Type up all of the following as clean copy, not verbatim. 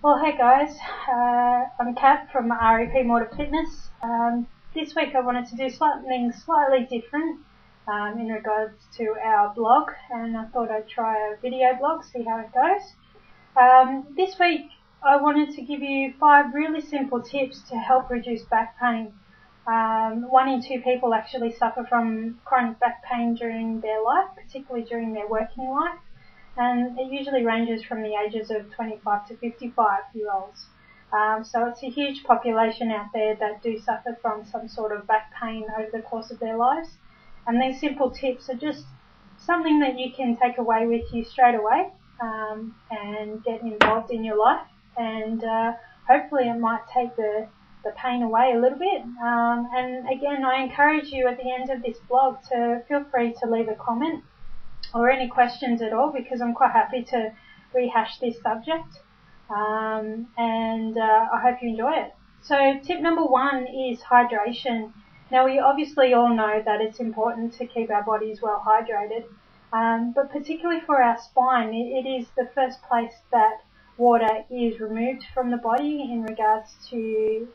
Well, hey guys, I'm Kat from More2Fitness. This week I wanted to do something slightly different in regards to our blog, and I thought I'd try a video blog, see how it goes. This week I wanted to give you 5 really simple tips to help reduce back pain. 1 in 2 people actually suffer from chronic back pain during their life, particularly during their working life. And it usually ranges from the ages of 25 to 55-year-olds. So it's a huge population out there that do suffer from some sort of back pain over the course of their lives. And these simple tips are just something that you can take away with you straight away and get involved in your life. And hopefully it might take the pain away a little bit. And again, I encourage you at the end of this blog to feel free to leave a comment or any questions at all, because I'm quite happy to rehash this subject, and I hope you enjoy it. So tip number 1 is hydration. Now, we obviously all know that it's important to keep our bodies well hydrated, but particularly for our spine, it is the first place that water is removed from the body in regards to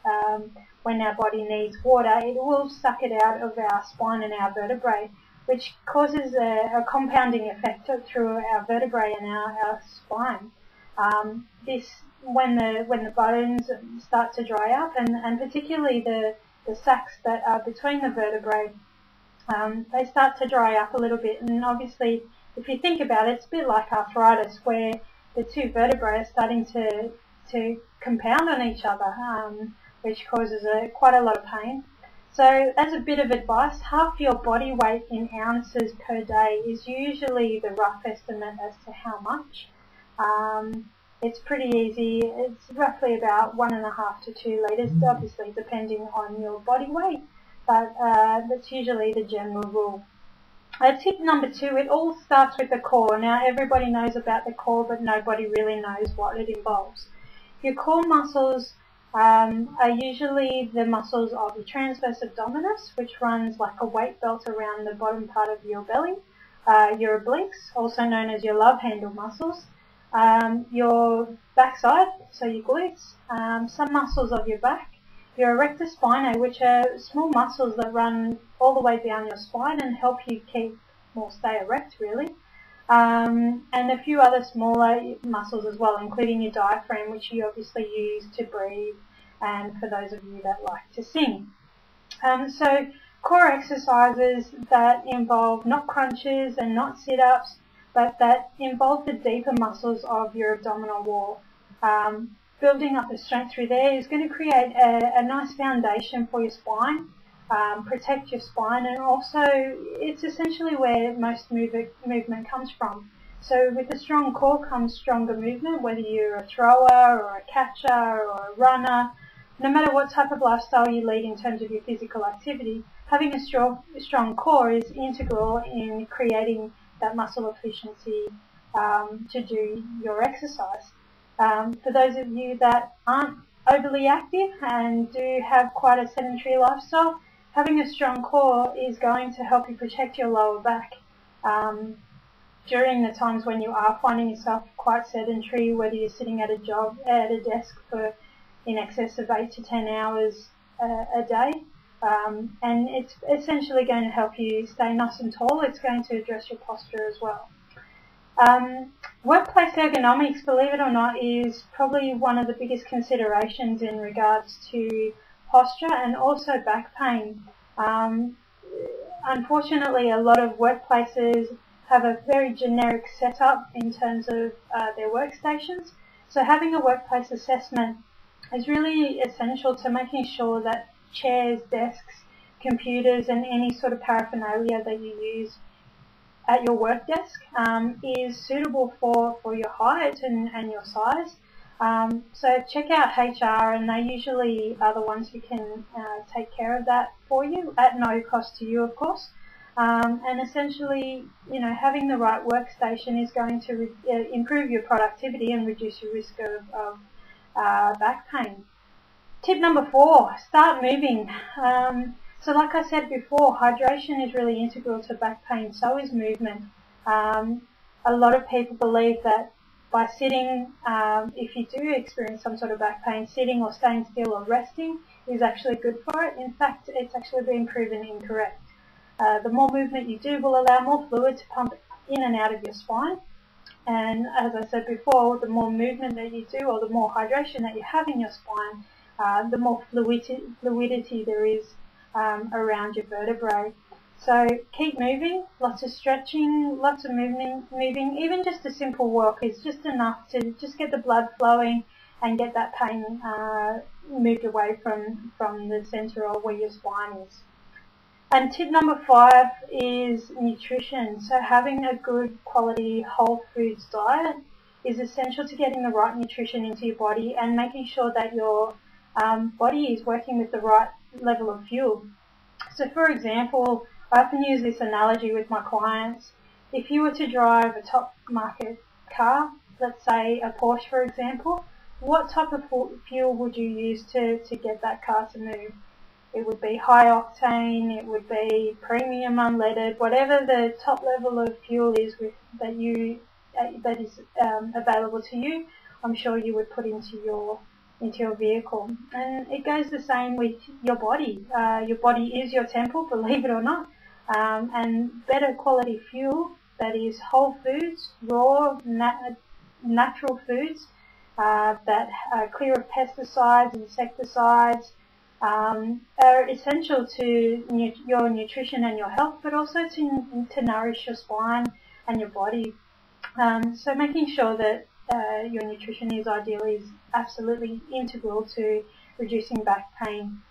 when our body needs water. It will suck it out of our spine and our vertebrae, which causes a compounding effect through our vertebrae and our spine. When the bones start to dry up, and particularly the sacs that are between the vertebrae, they start to dry up a little bit. And obviously, if you think about it, it's a bit like arthritis, where the 2 vertebrae are starting to compound on each other, which causes quite a lot of pain. So as a bit of advice, half your body weight in ounces per day is usually the rough estimate as to how much. It's pretty easy. It's roughly about 1.5 to 2 litres, obviously depending on your body weight, but that's usually the general rule. Tip number 2, it all starts with the core. Now, everybody knows about the core, but nobody really knows what it involves. Your core muscles are usually the muscles of your transverse abdominis, which runs like a weight belt around the bottom part of your belly, your obliques, also known as your love handle muscles, your backside, so your glutes, some muscles of your back, your erector spinae, which are small muscles that run all the way down your spine and help you stay erect, really. And a few other smaller muscles as well, including your diaphragm, which you obviously use to breathe, and for those of you that like to sing. So core exercises that involve not crunches and not sit-ups, but that involve the deeper muscles of your abdominal wall. Building up the strength through there is going to create a nice foundation for your spine, protect your spine, and also it's essentially where most movement comes from. So with a strong core comes stronger movement, whether you're a thrower or a catcher or a runner. No matter what type of lifestyle you lead in terms of your physical activity, having a strong core is integral in creating that muscle efficiency to do your exercise. For those of you that aren't overly active and do have quite a sedentary lifestyle, having a strong core is going to help you protect your lower back during the times when you are finding yourself quite sedentary, whether you're sitting at a desk for in excess of 8 to 10 hours a day. And it's essentially going to help you stay nice and tall. It's going to address your posture as well. Workplace ergonomics, believe it or not, is probably one of the biggest considerations in regards to posture and also back pain. Unfortunately, a lot of workplaces have a very generic setup in terms of their workstations. So having a workplace assessment is really essential to making sure that chairs, desks, computers, and any sort of paraphernalia that you use at your work desk is suitable for your height and your size. So check out HR, and they usually are the ones who can take care of that for you at no cost to you, of course. And essentially, having the right workstation is going to improve your productivity and reduce your risk of back pain. Tip number 4, start moving. So like I said before, hydration is really integral to back pain, so is movement. A lot of people believe that by sitting, if you do experience some sort of back pain, sitting or staying still or resting is actually good for it. In fact, it's actually been proven incorrect. The more movement you do will allow more fluid to pump in and out of your spine. And as I said before, the more movement that you do or the more hydration that you have in your spine, the more fluidity there is around your vertebrae. So keep moving, lots of stretching, lots of moving. Even just a simple walk is just enough to just get the blood flowing and get that pain moved away from the center or where your spine is. And tip number 5 is nutrition. So having a good quality whole foods diet is essential to getting the right nutrition into your body and making sure that your body is working with the right level of fuel. So for example, I often use this analogy with my clients. If you were to drive a top market car, let's say a Porsche for example, what type of fuel would you use to get that car to move? It would be high octane, it would be premium unleaded, whatever the top level of fuel is that is available to you, I'm sure you would put into your vehicle. And it goes the same with your body. Your body is your temple, believe it or not. And better quality fuel that is whole foods, raw, natural foods that are clear of pesticides, insecticides, are essential to your nutrition and your health, but also to nourish your spine and your body. So making sure that your nutrition is absolutely integral to reducing back pain.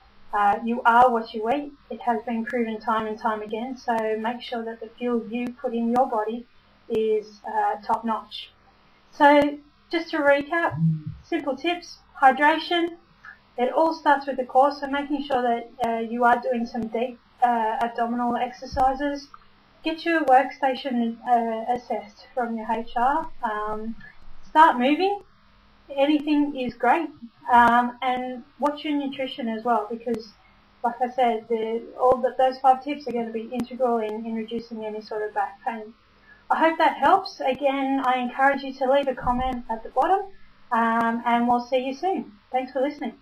You are what you eat. It has been proven time and time again, so make sure that the fuel you put in your body is top notch. So just to recap, simple tips: hydration. It all starts with the core, so making sure that you are doing some deep abdominal exercises. Get your workstation assessed from your HR. Start moving. Anything is great. And watch your nutrition as well, because like I said, those 5 tips are going to be integral in reducing any sort of back pain. I hope that helps. Again, I encourage you to leave a comment at the bottom, and we'll see you soon. Thanks for listening.